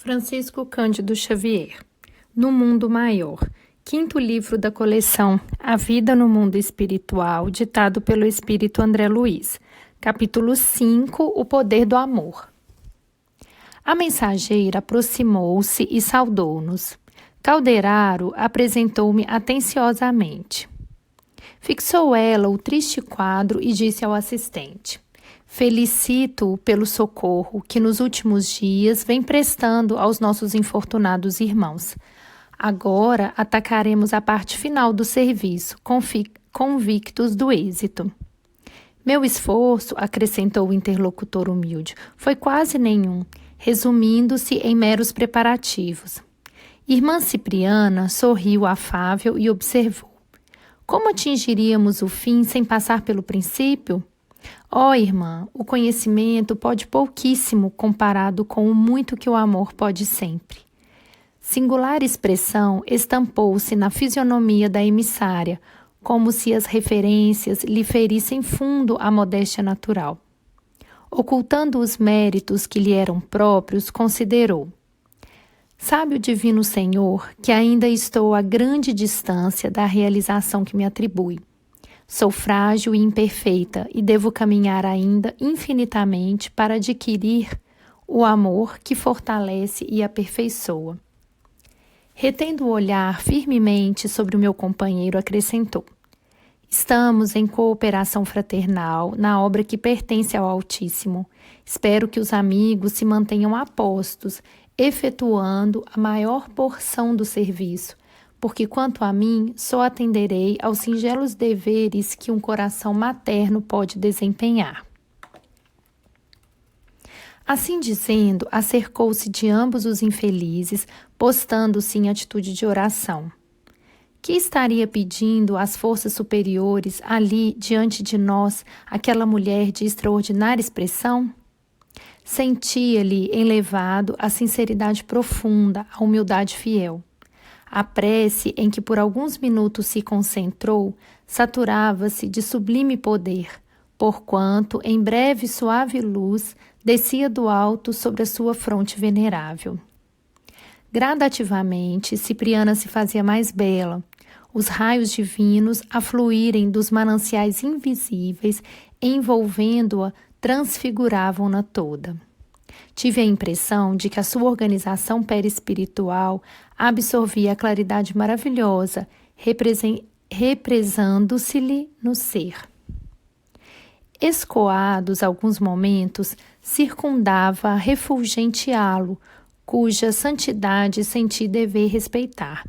Francisco Cândido Xavier, No Mundo Maior, quinto livro da coleção A Vida no Mundo Espiritual, ditado pelo Espírito André Luiz, capítulo 5, O Poder do Amor. A mensageira aproximou-se e saudou-nos. Calderaro apresentou-me atenciosamente. Fixou ela o triste quadro e disse ao assistente: felicito-o pelo socorro que nos últimos dias vem prestando aos nossos infortunados irmãos. Agora atacaremos a parte final do serviço, convictos do êxito. Meu esforço, acrescentou o interlocutor humilde, foi quase nenhum, resumindo-se em meros preparativos. Irmã Cipriana sorriu afável e observou: como atingiríamos o fim sem passar pelo princípio? Ó, irmã, o conhecimento pode pouquíssimo comparado com o muito que o amor pode sempre. Singular expressão estampou-se na fisionomia da emissária, como se as referências lhe ferissem fundo a modéstia natural. Ocultando os méritos que lhe eram próprios, considerou: sabe o Divino Senhor que ainda estou a grande distância da realização que me atribui. Sou frágil e imperfeita e devo caminhar ainda infinitamente para adquirir o amor que fortalece e aperfeiçoa. Retendo o olhar firmemente sobre o meu companheiro, acrescentou: estamos em cooperação fraternal na obra que pertence ao Altíssimo. Espero que os amigos se mantenham apostos, efetuando a maior porção do serviço, porque quanto a mim, só atenderei aos singelos deveres que um coração materno pode desempenhar. Assim dizendo, acercou-se de ambos os infelizes, postando-se em atitude de oração. Que estaria pedindo às forças superiores ali, diante de nós, aquela mulher de extraordinária expressão? Sentia-lhe enlevado a sinceridade profunda, a humildade fiel. A prece em que por alguns minutos se concentrou saturava-se de sublime poder, porquanto em breve suave luz descia do alto sobre a sua fronte venerável. Gradativamente, Cipriana se fazia mais bela, os raios divinos a fluírem dos mananciais invisíveis, envolvendo-a, transfiguravam-na toda. Tive a impressão de que a sua organização perispiritual absorvia a claridade maravilhosa, represando-se-lhe no ser. Escoados alguns momentos, circundava a refulgente halo, cuja santidade senti dever respeitar.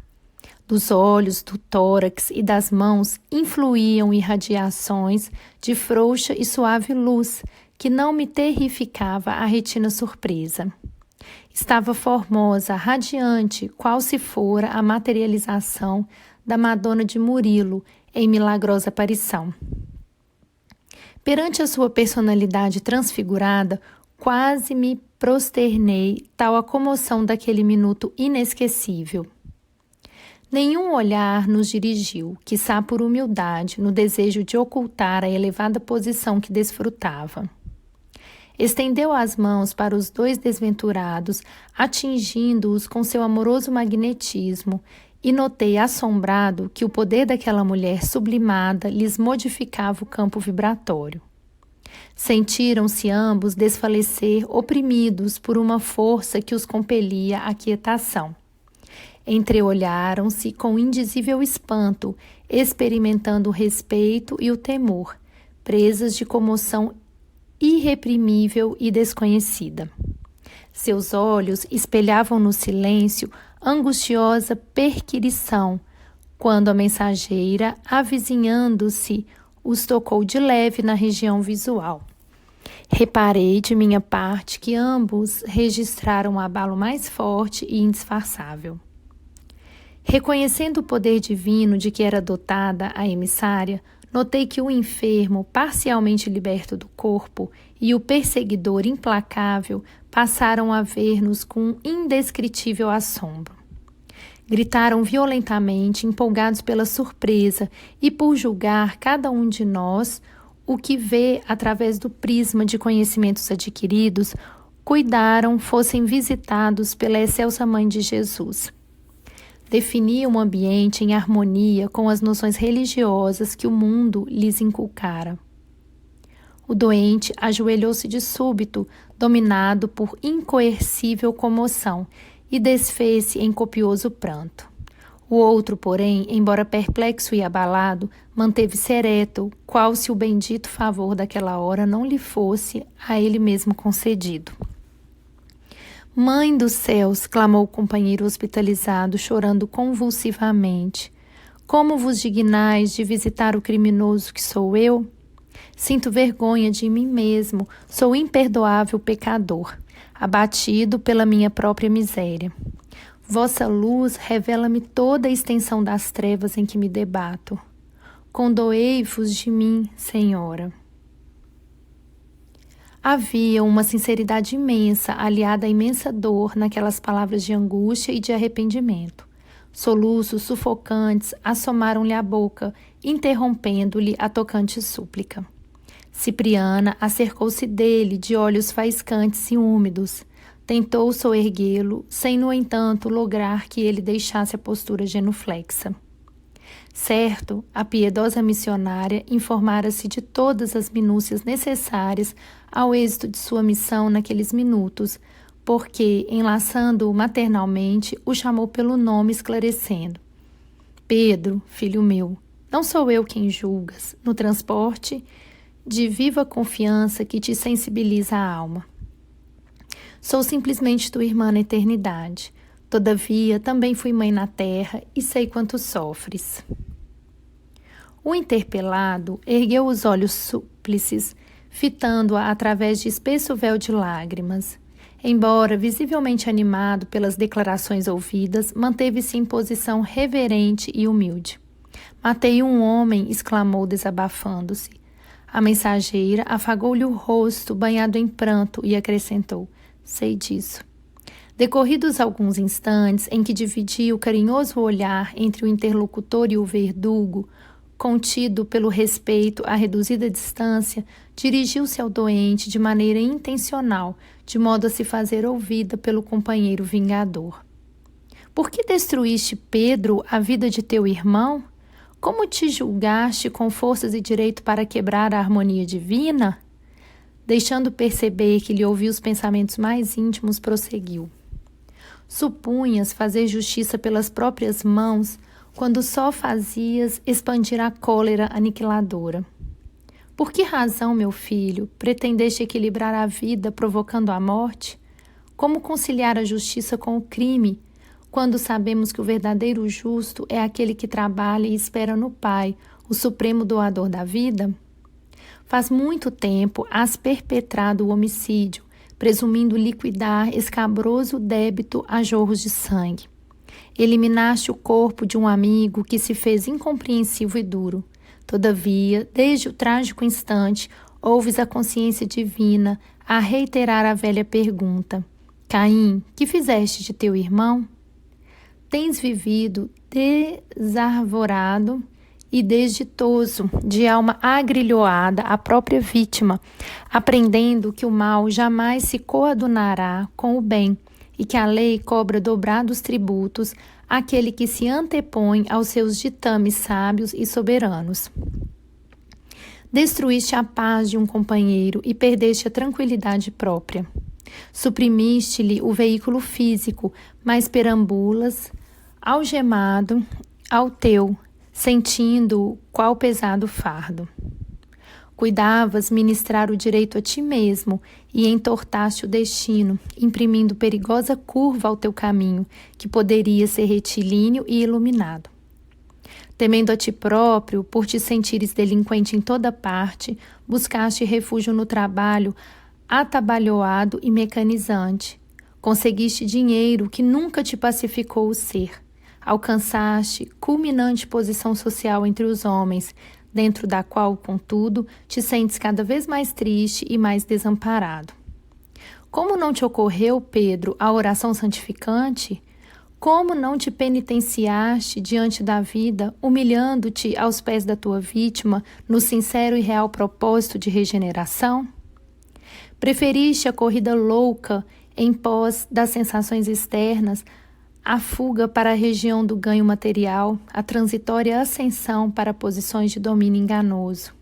Dos olhos, do tórax e das mãos influíam irradiações de frouxa e suave luz, que não me terrificava a retina surpresa. Estava formosa, radiante, qual se fora a materialização da Madonna de Murilo em milagrosa aparição. Perante a sua personalidade transfigurada, quase me prosternei, tal a comoção daquele minuto inesquecível. Nenhum olhar nos dirigiu, quiçá por humildade, no desejo de ocultar a elevada posição que desfrutava. Estendeu as mãos para os dois desventurados, atingindo-os com seu amoroso magnetismo, e notei assombrado que o poder daquela mulher sublimada lhes modificava o campo vibratório. Sentiram-se ambos desfalecer, oprimidos por uma força que os compelia à quietação. Entreolharam-se com indizível espanto, experimentando o respeito e o temor, presas de comoção irreprimível e desconhecida. Seus olhos espelhavam no silêncio angustiosa perquirição, quando a mensageira, avizinhando-se, os tocou de leve na região visual. Reparei de minha parte que ambos registraram um abalo mais forte e indisfarçável. Reconhecendo o poder divino de que era dotada a emissária, notei que o enfermo, parcialmente liberto do corpo, e o perseguidor implacável passaram a ver-nos com indescritível assombro. Gritaram violentamente, empolgados pela surpresa e por julgar cada um de nós o que vê através do prisma de conhecimentos adquiridos cuidaram fossem visitados pela excelsa Mãe de Jesus. Definia um ambiente em harmonia com as noções religiosas que o mundo lhes inculcara. O doente ajoelhou-se de súbito, dominado por incoercível comoção, e desfez-se em copioso pranto. O outro, porém, embora perplexo e abalado, manteve-se ereto, qual se o bendito favor daquela hora não lhe fosse a ele mesmo concedido. Mãe dos céus, clamou o companheiro hospitalizado, chorando convulsivamente. Como vos dignais de visitar o criminoso que sou eu? Sinto vergonha de mim mesmo, sou imperdoável pecador, abatido pela minha própria miséria. Vossa luz revela-me toda a extensão das trevas em que me debato. Condoei-vos de mim, Senhora. Havia uma sinceridade imensa, aliada à imensa dor, naquelas palavras de angústia e de arrependimento. Soluços sufocantes assomaram-lhe a boca, interrompendo-lhe a tocante súplica. Cipriana acercou-se dele de olhos faiscantes e úmidos. Tentou soerguê-lo, sem, no entanto, lograr que ele deixasse a postura genuflexa. Certo, a piedosa missionária informara-se de todas as minúcias necessárias ao êxito de sua missão naqueles minutos, porque, enlaçando-o maternalmente, o chamou pelo nome, esclarecendo. Pedro, filho meu, não sou eu quem julgas, no transporte de viva confiança que te sensibiliza a alma. Sou simplesmente tua irmã na eternidade. Todavia, também fui mãe na terra e sei quanto sofres. O interpelado ergueu os olhos súplices, fitando-a através de espesso véu de lágrimas. Embora visivelmente animado pelas declarações ouvidas, manteve-se em posição reverente e humilde. Matei um homem, exclamou desabafando-se. A mensageira afagou-lhe o rosto, banhado em pranto, e acrescentou, sei disso. Decorridos alguns instantes em que dividia o carinhoso olhar entre o interlocutor e o verdugo, contido pelo respeito à reduzida distância, dirigiu-se ao doente de maneira intencional, de modo a se fazer ouvida pelo companheiro vingador. Por que destruíste, Pedro, a vida de teu irmão? Como te julgaste com forças e direito para quebrar a harmonia divina? Deixando perceber que lhe ouviu os pensamentos mais íntimos, prosseguiu. Supunhas fazer justiça pelas próprias mãos, quando só fazias expandir a cólera aniquiladora. Por que razão, meu filho, pretendeste equilibrar a vida provocando a morte? Como conciliar a justiça com o crime, quando sabemos que o verdadeiro justo é aquele que trabalha e espera no Pai, o supremo doador da vida? Faz muito tempo has perpetrado o homicídio, presumindo liquidar escabroso débito a jorros de sangue. Eliminaste o corpo de um amigo que se fez incompreensivo e duro. Todavia, desde o trágico instante, ouves a consciência divina a reiterar a velha pergunta. Caim, que fizeste de teu irmão? Tens vivido desarvorado e desditoso, de alma agrilhoada à própria vítima, aprendendo que o mal jamais se coadunará com o bem e que a lei cobra dobrados tributos àquele que se antepõe aos seus ditames sábios e soberanos. Destruíste a paz de um companheiro e perdeste a tranquilidade própria. Suprimiste-lhe o veículo físico, mas perambulas, algemado ao teu, sentindo qual pesado fardo. Cuidavas ministrar o direito a ti mesmo e entortaste o destino, imprimindo perigosa curva ao teu caminho, que poderia ser retilíneo e iluminado. Temendo a ti próprio, por te sentires delinquente em toda parte, buscaste refúgio no trabalho atabalhoado e mecanizante. Conseguiste dinheiro que nunca te pacificou o ser. Alcançaste culminante posição social entre os homens, dentro da qual, contudo, te sentes cada vez mais triste e mais desamparado. Como não te ocorreu, Pedro, a oração santificante? Como não te penitenciaste diante da vida, humilhando-te aos pés da tua vítima, no sincero e real propósito de regeneração? Preferiste a corrida louca em pós das sensações externas, a fuga para a região do ganho material, a transitória ascensão para posições de domínio enganoso.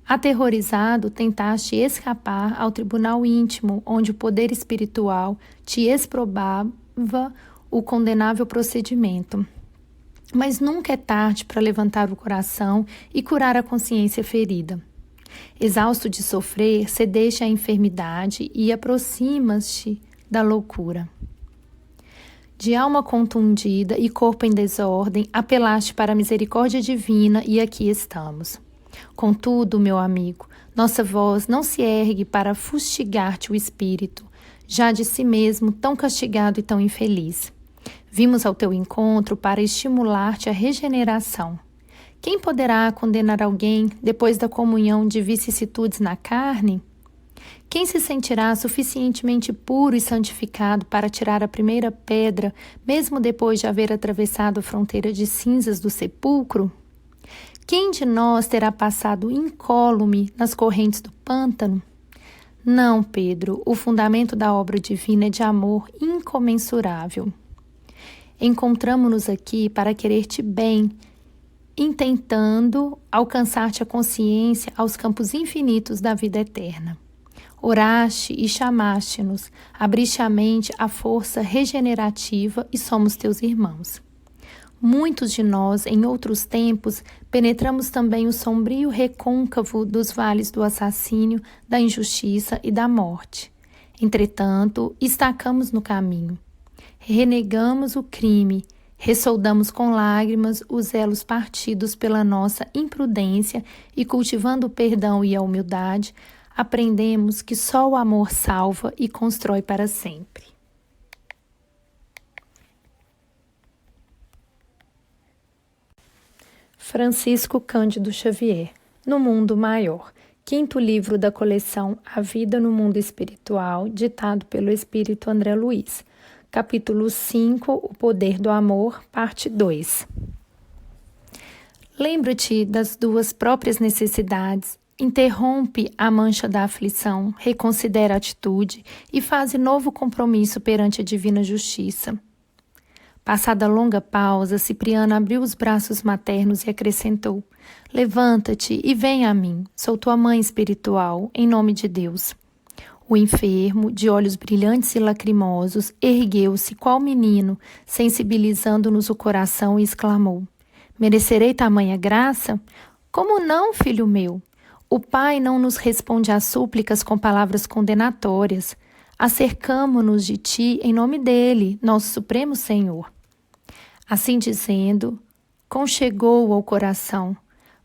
Aterrorizado, tentaste escapar ao tribunal íntimo, onde o poder espiritual te exprobava o condenável procedimento. Mas nunca é tarde para levantar o coração e curar a consciência ferida. Exausto de sofrer, cedeste à enfermidade e aproximas-te da loucura. De alma contundida e corpo em desordem, apelaste para a misericórdia divina e aqui estamos. Contudo, meu amigo, nossa voz não se ergue para fustigar-te o espírito, já de si mesmo tão castigado e tão infeliz. Vimos ao teu encontro para estimular-te a regeneração. Quem poderá condenar alguém depois da comunhão de vicissitudes na carne? Quem se sentirá suficientemente puro e santificado para tirar a primeira pedra, mesmo depois de haver atravessado a fronteira de cinzas do sepulcro? Quem de nós terá passado incólume nas correntes do pântano? Não, Pedro, o fundamento da obra divina é de amor incomensurável. Encontramo-nos aqui para querer-te bem, intentando alcançar-te a consciência aos campos infinitos da vida eterna. Oraste e chamaste-nos, abriste a mente à força regenerativa e somos teus irmãos. Muitos de nós, em outros tempos, penetramos também o sombrio recôncavo dos vales do assassínio, da injustiça e da morte. Entretanto, estacamos no caminho. Renegamos o crime, ressoldamos com lágrimas os elos partidos pela nossa imprudência e, cultivando o perdão e a humildade, aprendemos que só o amor salva e constrói para sempre. Francisco Cândido Xavier, No Mundo Maior, quinto livro da coleção A Vida no Mundo Espiritual, ditado pelo Espírito André Luiz. Capítulo 5, O Poder do Amor, parte 2. Lembra-te das duas próprias necessidades, interrompe a mancha da aflição, reconsidera a atitude e faze novo compromisso perante a divina justiça. Passada longa pausa, Cipriano abriu os braços maternos e acrescentou: Levanta-te e vem a mim, sou tua mãe espiritual, em nome de Deus. O enfermo, de olhos brilhantes e lacrimosos, ergueu-se qual menino, sensibilizando-nos o coração e exclamou: Merecerei tamanha graça? Como não, filho meu? O Pai não nos responde às súplicas com palavras condenatórias. Acercamo-nos de ti em nome dele, nosso Supremo Senhor. Assim dizendo, conchegou-o ao coração,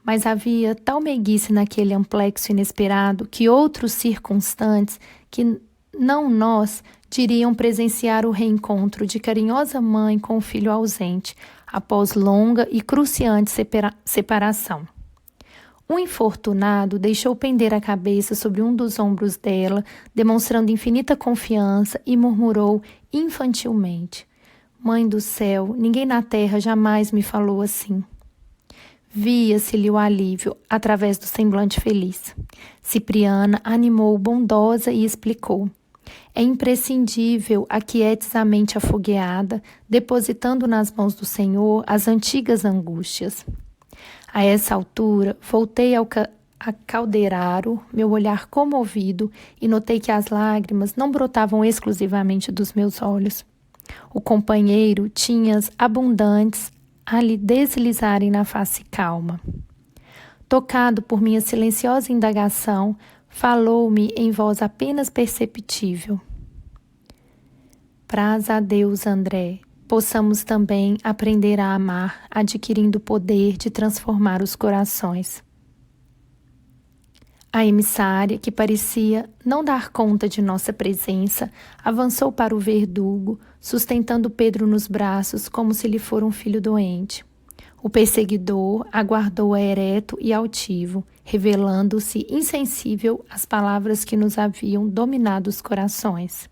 mas havia tal meiguice naquele amplexo inesperado que outros circunstantes, que não nós, diriam presenciar o reencontro de carinhosa mãe com o filho ausente, após longa e cruciante separação. O infortunado deixou pender a cabeça sobre um dos ombros dela, demonstrando infinita confiança, e murmurou infantilmente: Mãe do céu, ninguém na terra jamais me falou assim. Via-se-lhe o alívio através do semblante feliz. Cipriana animou bondosa e explicou: É imprescindível aquietes a mente afogueada, depositando nas mãos do Senhor as antigas angústias. A essa altura, voltei a caldeiraro, meu olhar comovido, e notei que as lágrimas não brotavam exclusivamente dos meus olhos. O companheiro tinha-as abundantes a lhe deslizarem na face calma. Tocado por minha silenciosa indagação, falou-me em voz apenas perceptível: Praz a Deus, André, possamos também aprender a amar, adquirindo o poder de transformar os corações. A emissária, que parecia não dar conta de nossa presença, avançou para o verdugo, sustentando Pedro nos braços como se lhe fora um filho doente. O perseguidor aguardou-a ereto e altivo, revelando-se insensível às palavras que nos haviam dominado os corações.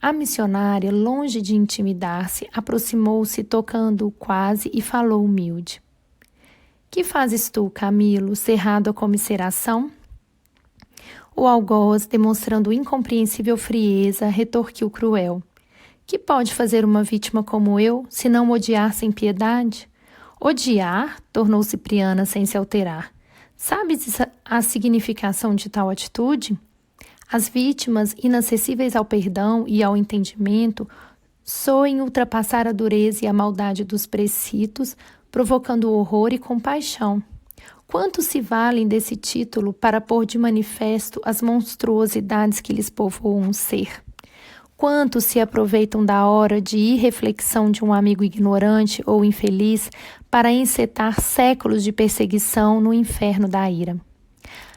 A missionária, longe de intimidar-se, aproximou-se tocando-o quase e falou humilde: Que fazes tu, Camilo, cerrado à comisseração? O algoz, demonstrando incompreensível frieza, retorquiu cruel. Que pode fazer uma vítima como eu, se não odiar sem piedade? Odiar? Tornou Cipriana sem se alterar. Sabes a significação de tal atitude? As vítimas, inacessíveis ao perdão e ao entendimento, soem ultrapassar a dureza e a maldade dos preceitos, provocando horror e compaixão. Quanto se valem desse título para pôr de manifesto as monstruosidades que lhes povoam o ser? Quantos se aproveitam da hora de irreflexão de um amigo ignorante ou infeliz para encetar séculos de perseguição no inferno da ira?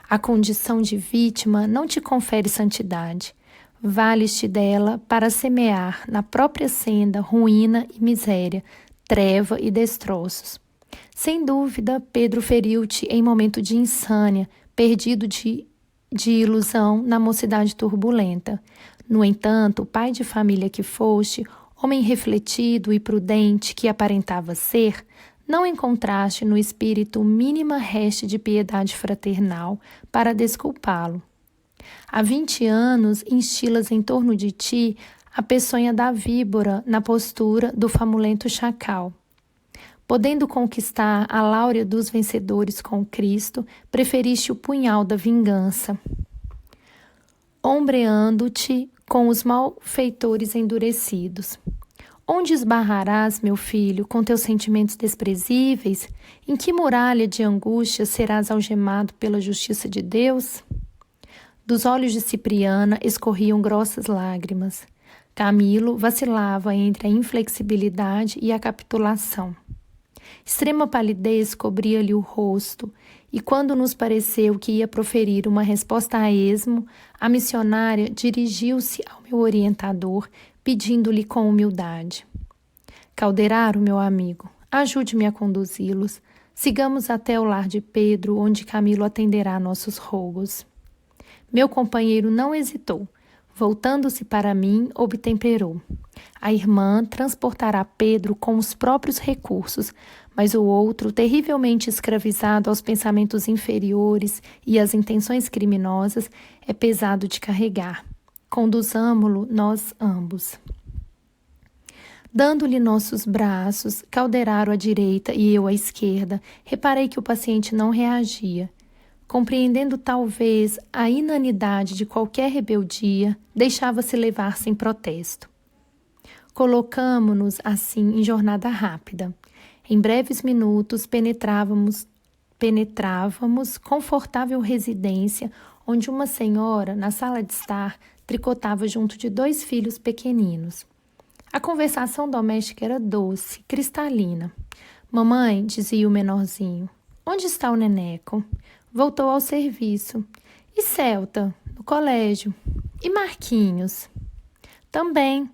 A condição de vítima não te confere santidade. Vales-te dela para semear na própria senda ruína e miséria, treva e destroços. Sem dúvida, Pedro feriu-te em momento de insânia, perdido de ilusão na mocidade turbulenta. No entanto, pai de família que foste, homem refletido e prudente que aparentava ser, não encontraste no espírito mínima reste de piedade fraternal para desculpá-lo. Há 20 anos instilas em torno de ti a peçonha da víbora na postura do famulento chacal. Podendo conquistar a láurea dos vencedores com Cristo, preferiste o punhal da vingança, ombreando-te com os malfeitores endurecidos. Onde esbarrarás, meu filho, com teus sentimentos desprezíveis? Em que muralha de angústia serás algemado pela justiça de Deus? Dos olhos de Cipriana escorriam grossas lágrimas. Camilo vacilava entre a inflexibilidade e a capitulação. Extrema palidez cobria-lhe o rosto, e quando nos pareceu que ia proferir uma resposta a esmo, a missionária dirigiu-se ao meu orientador, pedindo-lhe com humildade: Calderaro, meu amigo, ajude-me a conduzi-los. Sigamos até o lar de Pedro, onde Camilo atenderá a nossos rogos. Meu companheiro não hesitou. Voltando-se para mim, obtemperou. A irmã transportará Pedro com os próprios recursos, mas o outro, terrivelmente escravizado aos pensamentos inferiores e às intenções criminosas, é pesado de carregar. Conduzamo-lo nós ambos. Dando-lhe nossos braços, Calderaro à direita e eu à esquerda, reparei que o paciente não reagia. Compreendendo talvez a inanidade de qualquer rebeldia, deixava-se levar sem protesto. Colocamo-nos, assim, em jornada rápida. Em breves minutos, penetrávamos confortável residência, onde uma senhora, na sala de estar, tricotava junto de 2 filhos pequeninos. A conversação doméstica era doce, cristalina. Mamãe, dizia o menorzinho, onde está o neneco? Voltou ao serviço. E Celta? No colégio. E Marquinhos? Também.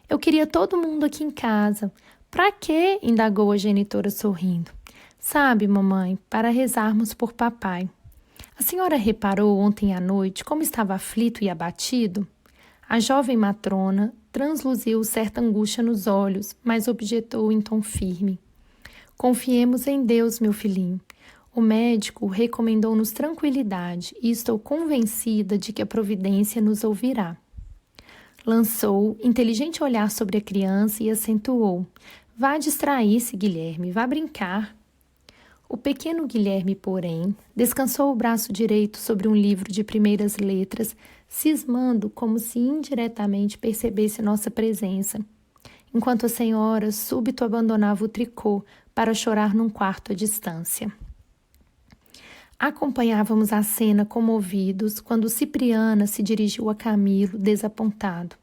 Eu queria todo mundo aqui em casa. Pra quê? Indagou a genitora sorrindo. Sabe, mamãe, para rezarmos por papai. A senhora reparou ontem à noite como estava aflito e abatido? A jovem matrona transluziu certa angústia nos olhos, mas objetou em tom firme. Confiemos em Deus, meu filhinho. O médico recomendou-nos tranquilidade e estou convencida de que a providência nos ouvirá. Lançou inteligente olhar sobre a criança e acentuou. Vá distrair-se, Guilherme, vá brincar. O pequeno Guilherme, porém, descansou o braço direito sobre um livro de primeiras letras, cismando como se indiretamente percebesse nossa presença, enquanto a senhora súbito abandonava o tricô para chorar num quarto à distância. Acompanhávamos a cena comovidos quando Cipriana se dirigiu a Camilo, desapontado.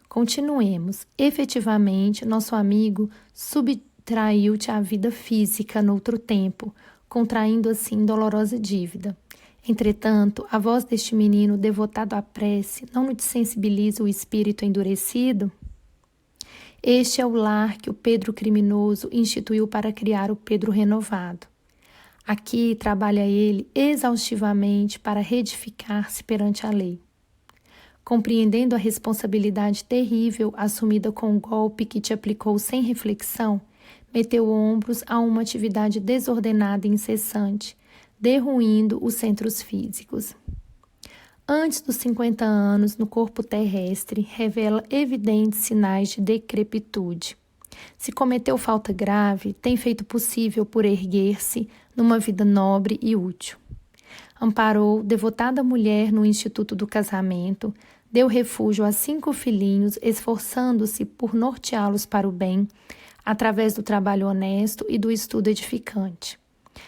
Continuemos. Efetivamente, nosso amigo subtraiu-te à vida física noutro tempo, contraindo assim dolorosa dívida. Entretanto, a voz deste menino devotado à prece não nos sensibiliza o espírito endurecido? Este é o lar que o Pedro criminoso instituiu para criar o Pedro renovado. Aqui trabalha ele exaustivamente para reedificar-se perante a lei. Compreendendo a responsabilidade terrível assumida com o golpe que te aplicou sem reflexão, meteu ombros a uma atividade desordenada e incessante, derruindo os centros físicos. antes dos 50 anos no corpo terrestre, revela evidentes sinais de decrepitude. Se cometeu falta grave, tem feito possível por erguer-se numa vida nobre e útil. Amparou devotada mulher no Instituto do Casamento, deu refúgio a 5 filhinhos, esforçando-se por norteá-los para o bem, através do trabalho honesto e do estudo edificante.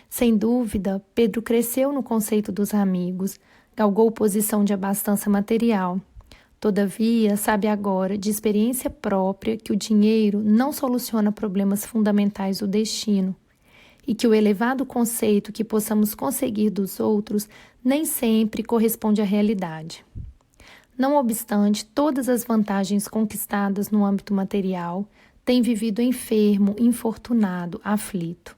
Sem dúvida, Pedro cresceu no conceito dos amigos, galgou posição de abastança material. Todavia, sabe agora, de experiência própria, que o dinheiro não soluciona problemas fundamentais do destino e que o elevado conceito que possamos conseguir dos outros nem sempre corresponde à realidade. Não obstante todas as vantagens conquistadas no âmbito material, tem vivido enfermo, infortunado, aflito.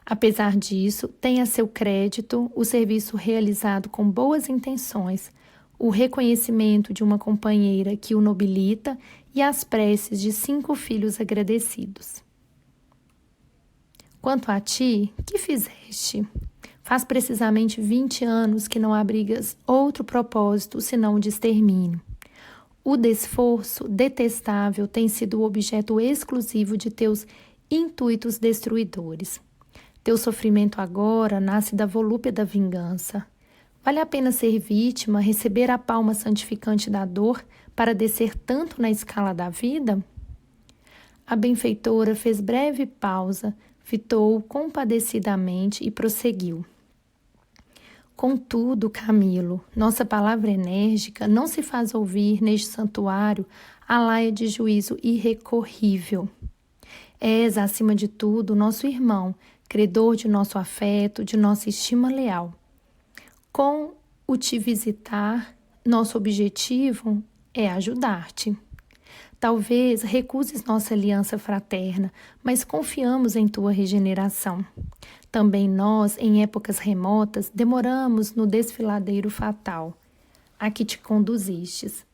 Apesar disso, tem a seu crédito o serviço realizado com boas intenções, o reconhecimento de uma companheira que o nobilita e as preces de 5 filhos agradecidos. Quanto a ti, que fizeste? Faz precisamente 20 anos que não abrigas outro propósito senão o de extermínio. O desforço detestável tem sido o objeto exclusivo de teus intuitos destruidores. Teu sofrimento agora nasce da volúpia da vingança. Vale a pena ser vítima, receber a palma santificante da dor para descer tanto na escala da vida? A benfeitora fez breve pausa, fitou compadecidamente e prosseguiu. Contudo, Camilo, nossa palavra enérgica não se faz ouvir neste santuário a laia de juízo irrecorrível. És, acima de tudo, nosso irmão, credor de nosso afeto, de nossa estima leal. Com o te visitar, nosso objetivo é ajudar-te. Talvez recuses nossa aliança fraterna, mas confiamos em tua regeneração. Também nós, em épocas remotas, demoramos no desfiladeiro fatal, a que te conduzistes.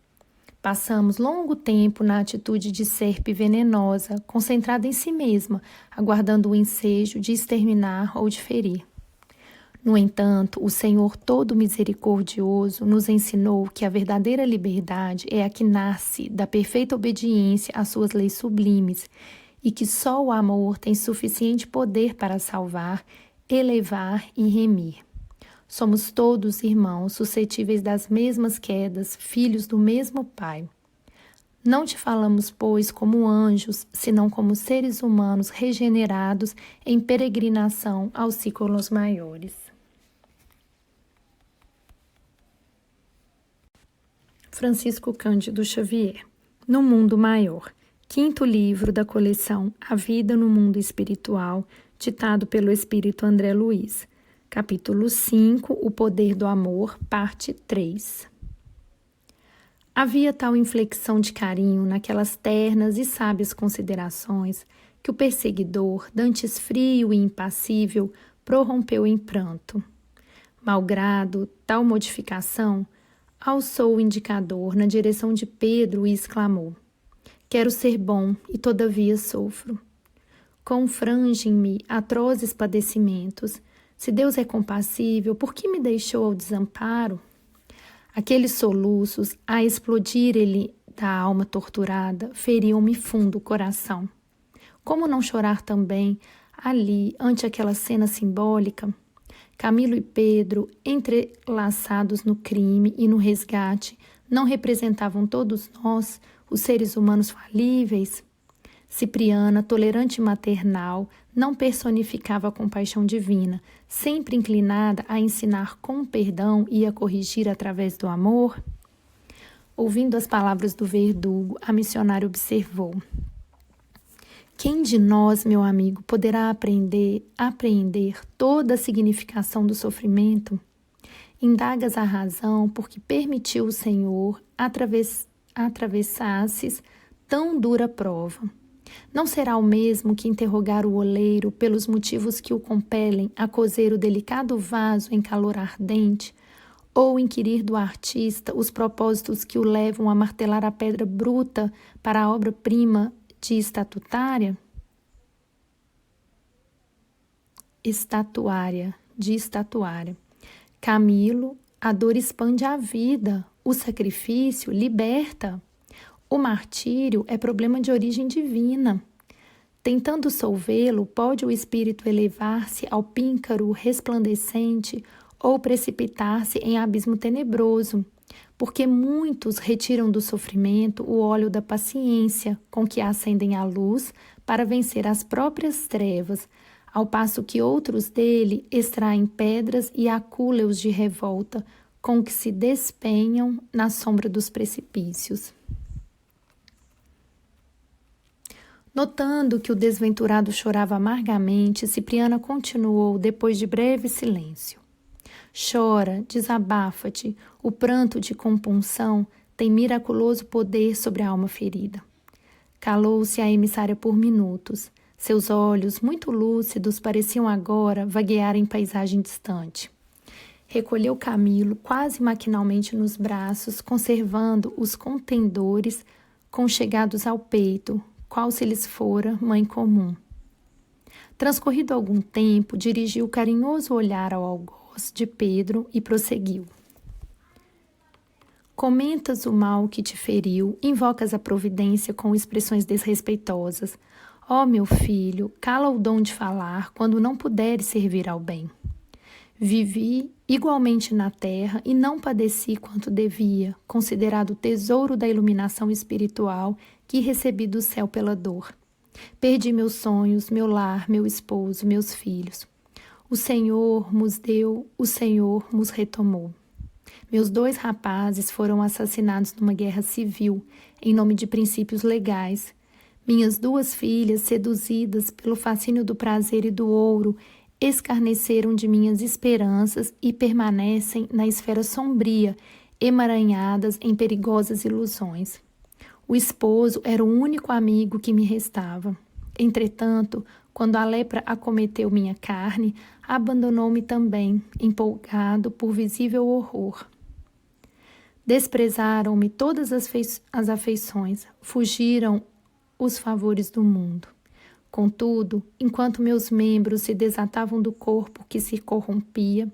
Passamos longo tempo na atitude de serpe venenosa, concentrada em si mesma, aguardando o ensejo de exterminar ou de ferir. No entanto, o Senhor todo misericordioso nos ensinou que a verdadeira liberdade é a que nasce da perfeita obediência às suas leis sublimes e que só o amor tem suficiente poder para salvar, elevar e remir. Somos todos irmãos, suscetíveis das mesmas quedas, filhos do mesmo Pai. Não te falamos, pois, como anjos, senão como seres humanos regenerados em peregrinação aos ciclos maiores. Francisco Cândido Xavier, No Mundo Maior, 5º livro da coleção A Vida no Mundo Espiritual, ditado pelo Espírito André Luiz, capítulo 5, O Poder do Amor, parte 3. Havia tal inflexão de carinho naquelas ternas e sábias considerações que o perseguidor, dantes frio e impassível, prorrompeu em pranto. Malgrado tal modificação, alçou o indicador na direção de Pedro e exclamou: quero ser bom e todavia sofro. Confrangem-me atrozes padecimentos. Se Deus é compassível, por que me deixou ao desamparo? Aqueles soluços, a explodir-lhe da alma torturada, feriam-me fundo o coração. Como não chorar também ali, ante aquela cena simbólica? Camilo e Pedro, entrelaçados no crime e no resgate, não representavam todos nós, os seres humanos falíveis? Cipriana, tolerante e maternal, não personificava a compaixão divina, sempre inclinada a ensinar com perdão e a corrigir através do amor? Ouvindo as palavras do verdugo, a missionária observou: quem de nós, meu amigo, poderá apreender toda a significação do sofrimento? Indagas a razão porque permitiu o Senhor atravessasses tão dura prova. Não será o mesmo que interrogar o oleiro pelos motivos que o compelem a cozer o delicado vaso em calor ardente, ou inquirir do artista os propósitos que o levam a martelar a pedra bruta para a obra-prima de estatuária. Camilo A dor expande a vida, o sacrifício liberta. O martírio é problema de origem divina. Tentando solvê-lo, pode o espírito elevar-se ao píncaro resplandecente ou precipitar-se em abismo tenebroso, porque muitos retiram do sofrimento o óleo da paciência com que acendem a luz para vencer as próprias trevas, ao passo que outros dele extraem pedras e acúleos de revolta com que se despenham na sombra dos precipícios. Notando que o desventurado chorava amargamente, Cipriana continuou depois de breve silêncio. Chora, desabafa-te, o pranto de compunção tem miraculoso poder sobre a alma ferida. Calou-se a emissária por minutos. Seus olhos, muito lúcidos, pareciam agora vaguear em paisagem distante. Recolheu Camilo quase maquinalmente nos braços, conservando os contendores conchegados ao peito, qual se lhes fora mãe comum. Transcorrido algum tempo, dirigiu carinhoso olhar ao algoz de Pedro e prosseguiu. Comentas o mal que te feriu, invocas a providência com expressões desrespeitosas. Ó meu filho, cala o dom de falar quando não puderes servir ao bem. Vivi igualmente na terra e não padeci quanto devia, considerado o tesouro da iluminação espiritual que recebi do céu pela dor. Perdi meus sonhos, meu lar, meu esposo, meus filhos. O Senhor nos deu, o Senhor nos retomou. Meus 2 rapazes foram assassinados numa guerra civil, em nome de princípios legais. Minhas 2 filhas, seduzidas pelo fascínio do prazer e do ouro, escarneceram de minhas esperanças e permanecem na esfera sombria, emaranhadas em perigosas ilusões. O esposo era o único amigo que me restava. Entretanto, quando a lepra acometeu minha carne, abandonou-me também, empolgado por visível horror. Desprezaram-me todas as afeições, fugiram os favores do mundo. Contudo, enquanto meus membros se desatavam do corpo que se corrompia,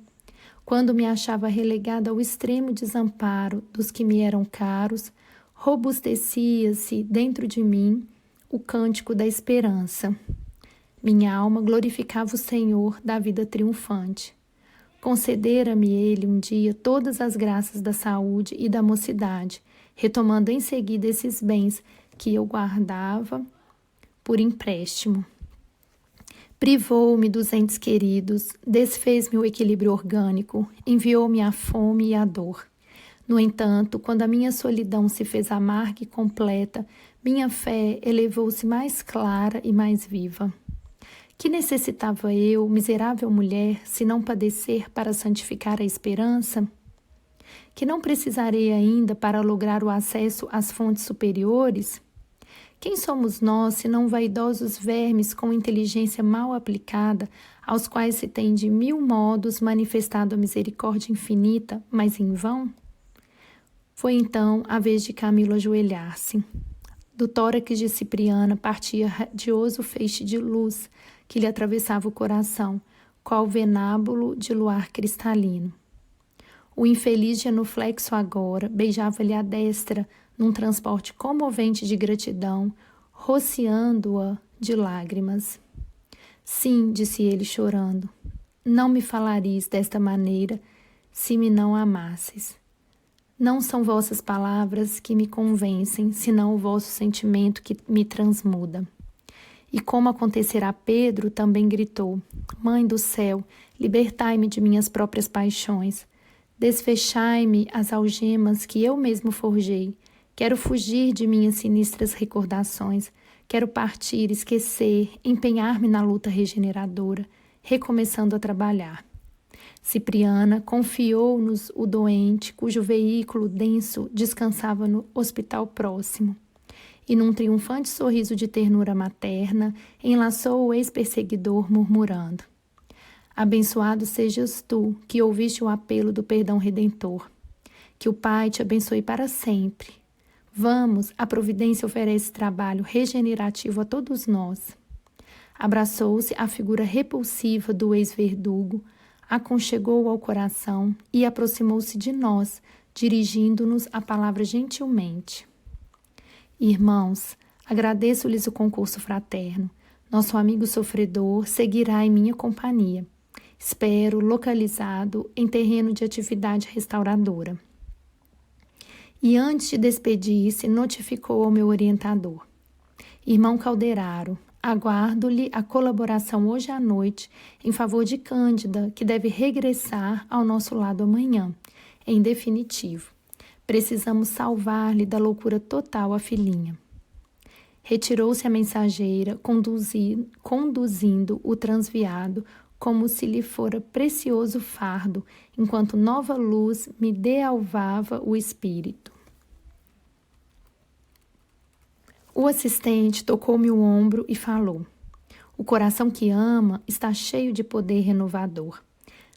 quando me achava relegada ao extremo desamparo dos que me eram caros, robustecia-se dentro de mim o cântico da esperança. Minha alma glorificava o Senhor da vida triunfante. Concedera-me Ele um dia todas as graças da saúde e da mocidade, retomando em seguida esses bens que eu guardava por empréstimo. Privou-me dos entes queridos, desfez-me o equilíbrio orgânico, enviou-me a fome e a dor. No entanto, quando a minha solidão se fez amarga e completa, minha fé elevou-se mais clara e mais viva. Que necessitava eu, miserável mulher, se não padecer para santificar a esperança? Que não precisarei ainda para lograr o acesso às fontes superiores? Quem somos nós, senão vaidosos vermes com inteligência mal aplicada, aos quais se tem de 1000 modos manifestado a misericórdia infinita, mas em vão? Foi então a vez de Camilo ajoelhar-se. Do tórax de Cipriana partia radioso feixe de luz que lhe atravessava o coração, qual venábulo de luar cristalino. O infeliz genuflexo agora beijava-lhe a destra num transporte comovente de gratidão, rociando-a de lágrimas. Sim, disse ele chorando, não me falareis desta maneira se me não amasses. Não são vossas palavras que me convencem, senão o vosso sentimento que me transmuda. E como acontecerá Pedro, também gritou, Mãe do céu, libertai-me de minhas próprias paixões. Desfechai-me as algemas que eu mesmo forjei. Quero fugir de minhas sinistras recordações. Quero partir, esquecer, empenhar-me na luta regeneradora, recomeçando a trabalhar. Cipriana confiou-nos o doente, cujo veículo denso descansava no hospital próximo. E num triunfante sorriso de ternura materna, enlaçou o ex-perseguidor murmurando, Abençoado sejas tu, que ouviste o apelo do perdão redentor. Que o Pai te abençoe para sempre. Vamos, a providência oferece trabalho regenerativo a todos nós. Abraçou-se a figura repulsiva do ex-verdugo, aconchegou ao coração e aproximou-se de nós, dirigindo-nos a palavra gentilmente. Irmãos, agradeço-lhes o concurso fraterno. Nosso amigo sofredor seguirá em minha companhia. Espero localizado em terreno de atividade restauradora. E antes de despedir-se, notificou ao meu orientador. Irmão Calderaro, aguardo-lhe a colaboração hoje à noite em favor de Cândida, que deve regressar ao nosso lado amanhã. Em definitivo, precisamos salvar-lhe da loucura total a filhinha. Retirou-se a mensageira, conduzindo o transviado como se lhe fora precioso fardo, enquanto nova luz me dealvava o espírito. O assistente tocou-me o ombro e falou: o coração que ama está cheio de poder renovador.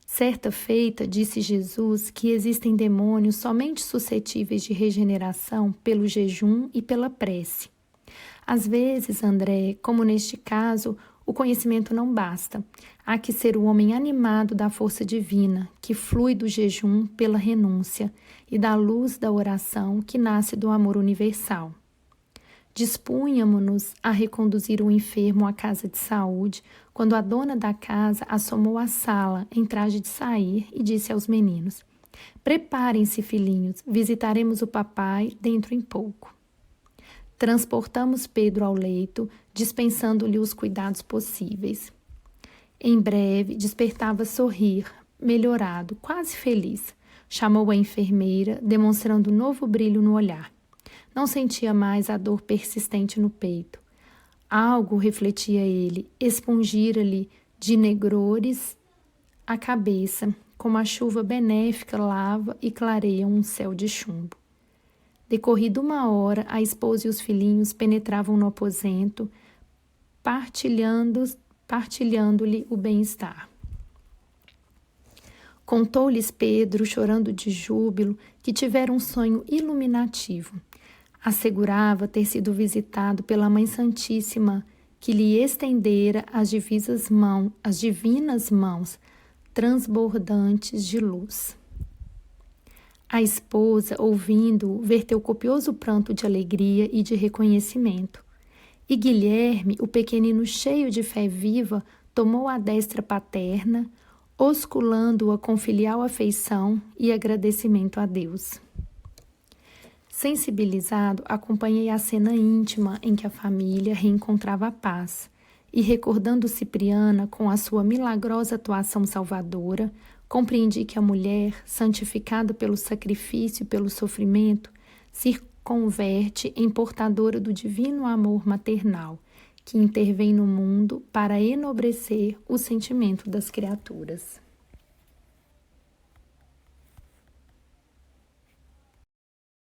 Certa feita, disse Jesus que existem demônios somente suscetíveis de regeneração pelo jejum e pela prece. Às vezes, André, como neste caso, o conhecimento não basta. Há que ser o homem animado da força divina, que flui do jejum pela renúncia e da luz da oração que nasce do amor universal. Dispunhamo-nos a reconduzir o enfermo à casa de saúde, quando a dona da casa assomou à sala, em traje de sair, e disse aos meninos: preparem-se, filhinhos, visitaremos o papai dentro em pouco. Transportamos Pedro ao leito, dispensando-lhe os cuidados possíveis. Em breve, despertava sorrir, melhorado, quase feliz. Chamou a enfermeira, demonstrando novo brilho no olhar. Não sentia mais a dor persistente no peito. Algo, refletia ele, expungira-lhe de negrores a cabeça, como a chuva benéfica lava e clareia um céu de chumbo. Decorrida 1 hora, a esposa e os filhinhos penetravam no aposento, partilhando-lhe o bem-estar. Contou-lhes Pedro, chorando de júbilo, que tivera um sonho iluminativo. Assegurava ter sido visitado pela Mãe Santíssima, que lhe estendera as divinas mãos transbordantes de luz. A esposa, ouvindo-o, verteu copioso pranto de alegria e de reconhecimento. E Guilherme, o pequenino cheio de fé viva, tomou a destra paterna, osculando-a com filial afeição e agradecimento a Deus. Sensibilizado, acompanhei a cena íntima em que a família reencontrava a paz e, recordando Cipriana com a sua milagrosa atuação salvadora, compreendi que a mulher, santificada pelo sacrifício e pelo sofrimento, se converte em portadora do divino amor maternal, que intervém no mundo para enobrecer o sentimento das criaturas.